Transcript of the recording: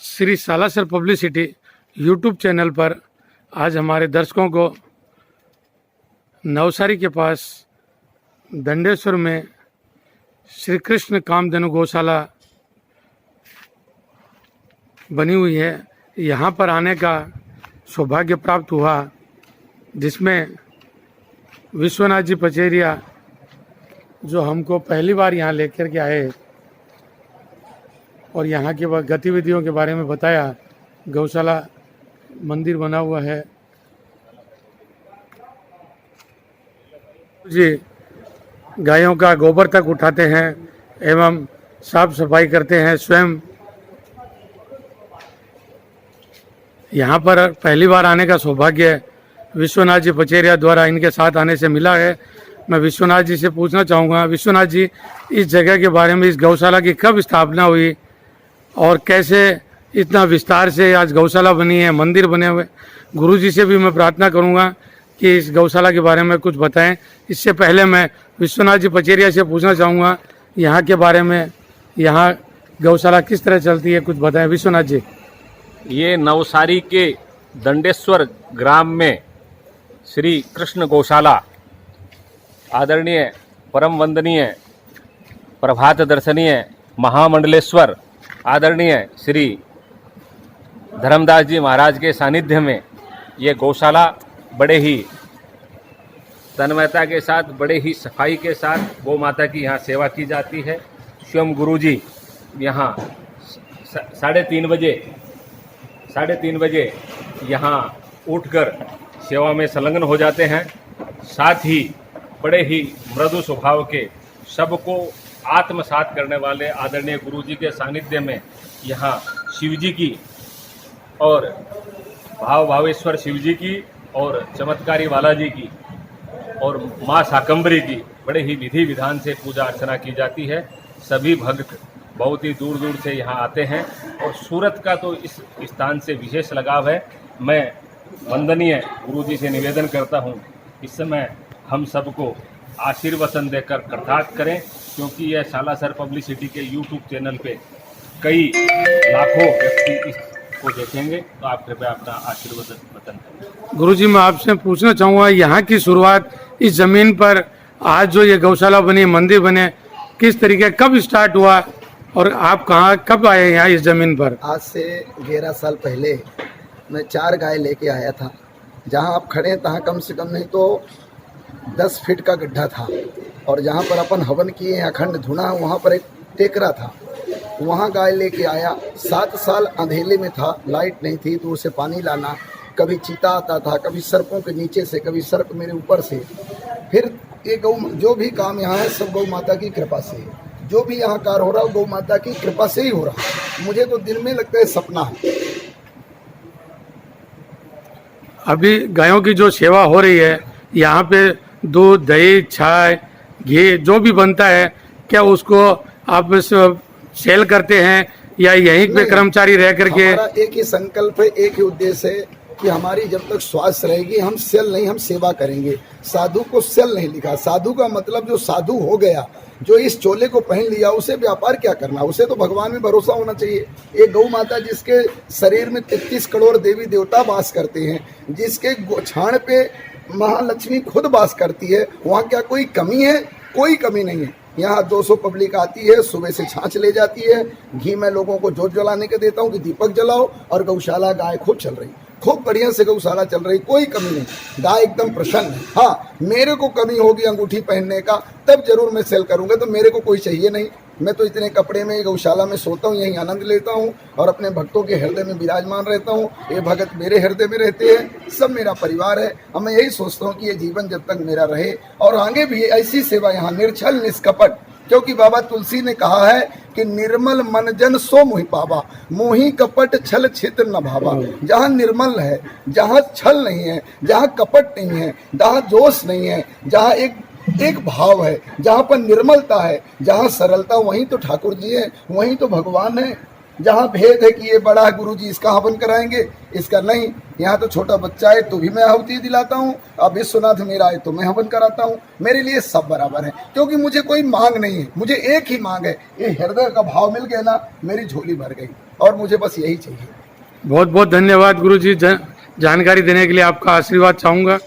Shri Salasar publicity YouTube channel पर आज हमारे दर्शकों को नवसारी के पास दंडेश्वर में श्री कृष्ण कामधेनु गौशाला बनी हुई है। यहाँ पर आने का सौभाग्य प्राप्त हुआ, जिसमें विश्वनाथ जी पचेरिया जो हमको पहली बार यहाँ लेकर के आए और यहाँ की गतिविधियों के बारे में बताया। गौशाला मंदिर बना हुआ है जी, गायों का गोबर तक उठाते हैं एवं साफ सफाई करते हैं स्वयं। यहाँ पर पहली बार आने का सौभाग्य विश्वनाथ जी पचेरिया द्वारा इनके साथ आने से मिला है। मैं विश्वनाथ जी से पूछना चाहूँगा, विश्वनाथ जी, इस जगह के बारे में, इस गौशाला की कब स्थापना हुई और कैसे इतना विस्तार से आज गौशाला बनी है, मंदिर बने हुए। गुरुजी से भी मैं प्रार्थना करूंगा कि इस गौशाला के बारे में कुछ बताएं। इससे पहले मैं विश्वनाथ जी पचेरिया से पूछना चाहूँगा यहाँ के बारे में, यहाँ गौशाला किस तरह चलती है, कुछ बताएं विश्वनाथ जी। ये नवसारी के दंडेश्वर ग्राम में श्री कृष्ण गौशाला आदरणीय परम वंदनीय प्रभात दर्शनीय महामंडलेश्वर आदरणीय श्री धर्मदास जी महाराज के सानिध्य में ये गौशाला बड़े ही तन्मयता के साथ, बड़े ही सफाई के साथ गौ माता की यहाँ सेवा की जाती है। स्वयं गुरुजी यहाँ 3:30 बजे यहाँ उठकर सेवा में संलग्न हो जाते हैं। साथ ही बड़े ही मृदु स्वभाव के, सबको आत्मसात करने वाले आदरणीय गुरुजी के सानिध्य में यहाँ शिवजी की और भावेश्वर शिवजी की और चमत्कारी बालाजी की और माँ शाकंभरी की बड़े ही विधि विधान से पूजा अर्चना की जाती है। सभी भक्त बहुत ही दूर दूर से यहाँ आते हैं और सूरत का तो इस स्थान से विशेष लगाव है। मैं वंदनीय गुरुजी से निवेदन करता हूँ इस समय हम सबको आशीर्वचन देकर कृतार्थ करें, क्योंकि यह सालासर पब्लिसिटी के यूट्यूब चैनल पे कई लाखों व्यक्ति इसको देखेंगे, तो आप कृपया अपना आशीर्वचन करें। गुरुजी, मैं आपसे पूछना चाहूँगा, यहाँ की शुरुआत इस ज़मीन पर आज जो ये गौशाला बनी, मंदिर बने, किस तरीके, कब स्टार्ट हुआ और आप कहाँ कब आए यहाँ इस ज़मीन पर? आज से 11 साल पहले मैं 4 गाय लेके आया था। जहाँ आप खड़े हैं तहाँ कम से कम नहीं तो 10 फीट का गड्ढा था, और जहाँ पर अपन हवन किए अखंड धुना, वहाँ पर एक टेकरा था। वहाँ गाय लेके आया। 7 साल अंधेले में था, लाइट नहीं थी, तो उसे पानी लाना, कभी चीता आता था, कभी सर्पों के नीचे से, कभी सर्प मेरे ऊपर से। फिर ये गौ, जो भी काम यहाँ है सब गौ माता की कृपा से, जो भी यहाँ कार्य हो रहा है गौ माता की कृपा से ही हो रहा है। मुझे तो दिन में लगता है सपना है। अभी गायों की जो सेवा हो रही है, यहाँ पे दूध, दही, छाछ, घी जो भी बनता है, क्या उसको आप सेल करते हैं या यहीं पे कर्मचारी रह करके? हमारा एक ही संकल्प है, एक ही उद्देश्य है कि हमारी जब तक स्वास्थ्य रहेगी हम सेल नहीं, हम सेवा करेंगे। साधु को सेल नहीं लिखा। साधु का मतलब जो साधु हो गया, जो इस चोले को पहन लिया, उसे व्यापार क्या करना, उसे तो भगवान में भरोसा होना चाहिए। एक गौ माता जिसके शरीर में 33 करोड़ देवी देवता वास करते हैं, जिसके छाण पे महालक्ष्मी खुद वास करती है, वहाँ क्या कोई कमी है? कोई कमी नहीं है। यहाँ 200 पब्लिक आती है, सुबह से छाछ ले जाती है। घी मैं लोगों को जोत जलाने के देता हूँ कि दीपक जलाओ, और गौशाला गाय खूब चल रही, खूब बढ़िया से गौशाला चल रही, कोई कमी नहीं। गाय एकदम प्रसन्न है। हाँ, मेरे को कमी होगी अंगूठी पहनने का, तब जरूर मैं सेल करूँगा, तो मेरे को कोई चाहिए नहीं। मैं तो इतने कपड़े में गौशाला में सोता हूँ, यहीं आनंद लेता हूँ और अपने भक्तों के हृदय में विराजमान रहता हूँ। ये भगत मेरे हृदय में रहते हैं, सब मेरा परिवार है। और मैं यही सोचता हूँ कि ये जीवन जब तक मेरा रहे और आगे भी ऐसी सेवा यहाँ निर्छल निष्कपट, क्योंकि बाबा तुलसी ने कहा है कि निर्मल मन जन सो मोहि पावा, मोहि कपट छल छिद्र न भावा। जहाँ निर्मल है, जहाँ छल नहीं है, जहाँ कपट नहीं है, जहाँ दोष नहीं है, जहाँ एक भाव है, जहाँ पर निर्मलता है, जहाँ सरलता, वहीं तो ठाकुर जी है, वहीं तो भगवान है। जहाँ भेद है कि ये बड़ा है गुरुजी इसका हवन कराएंगे, इसका नहीं। यहाँ तो छोटा बच्चा है तो भी मैं आहुति दिलाता हूँ, अब विश्वनाथ मेरा है तो मैं हवन कराता हूँ। मेरे लिए सब बराबर है, क्योंकि मुझे कोई मांग नहीं है, मुझे एक ही मांग है, ये हृदय का भाव मिल गया ना, मेरी झोली भर गई। और मुझे बस यही चाहिए। बहुत बहुत धन्यवाद गुरु जी, जानकारी देने के लिए आपका आशीर्वाद चाहूँगा।